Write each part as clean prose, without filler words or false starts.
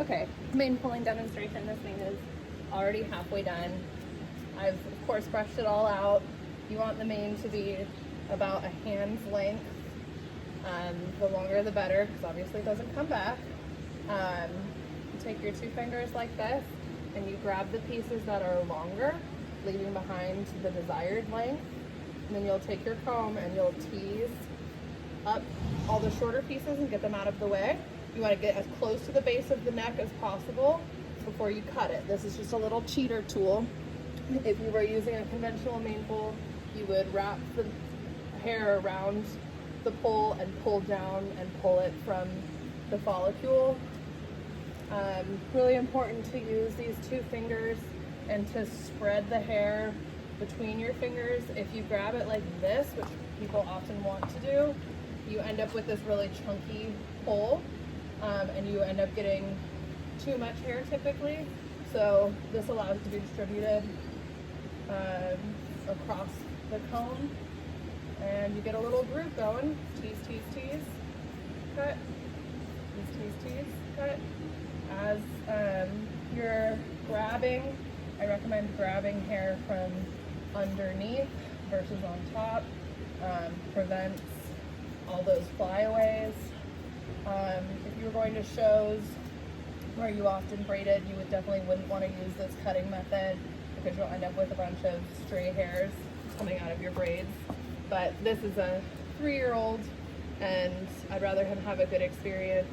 Okay, mane pulling demonstration. This thing is already halfway done. I've of course brushed it all out. You want the mane to be about a hand's length. The longer the better, because obviously it doesn't come back. You take your two fingers like this and you grab the pieces that are longer, leaving behind the desired length. And then you'll take your comb and you'll tease up all the shorter pieces and get them out of the way. You want to get as close to the base of the neck as possible before you cut it. This is just a little cheater tool. If you were using a conventional mane pull, you would wrap the hair around the pole and pull down and pull it from the follicule. Really important to use these two fingers and to spread the hair between your fingers. If you grab it like this, which people often want to do, you end up with this really chunky pole, and you end up getting too much hair typically. So this allows it to be distributed across the comb, and you get a little groove going. Tease, tease, tease, cut. Tease, tease, tease, cut. As you're grabbing, I recommend grabbing hair from underneath versus on top. Prevents all those flyaways. If you were going to shows where you often braided, you definitely wouldn't want to use this cutting method because you'll end up with a bunch of stray hairs coming out of your braids. But this is a 3-year-old, and I'd rather him have a good experience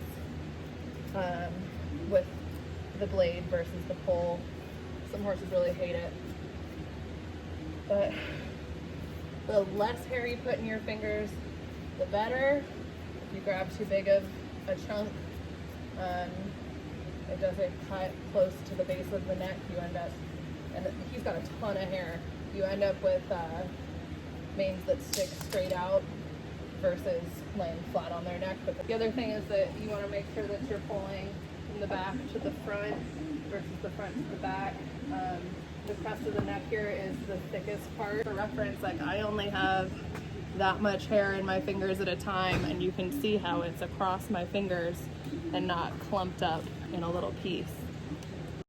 with the blade versus the pole. Some horses really hate it. But the less hair you put in your fingers, the better. If you grab too big of a chunk, it doesn't cut close to the base of the neck. You end up, and he's got a ton of hair, you end up with manes that stick straight out versus laying flat on their neck. But the other thing is that you want to make sure that you're pulling from the back to the front versus the front to the back. The crest of the neck here is the thickest part. For reference, like I only have that much hair in my fingers at a time, and you can see how it's across my fingers and not clumped up in a little piece.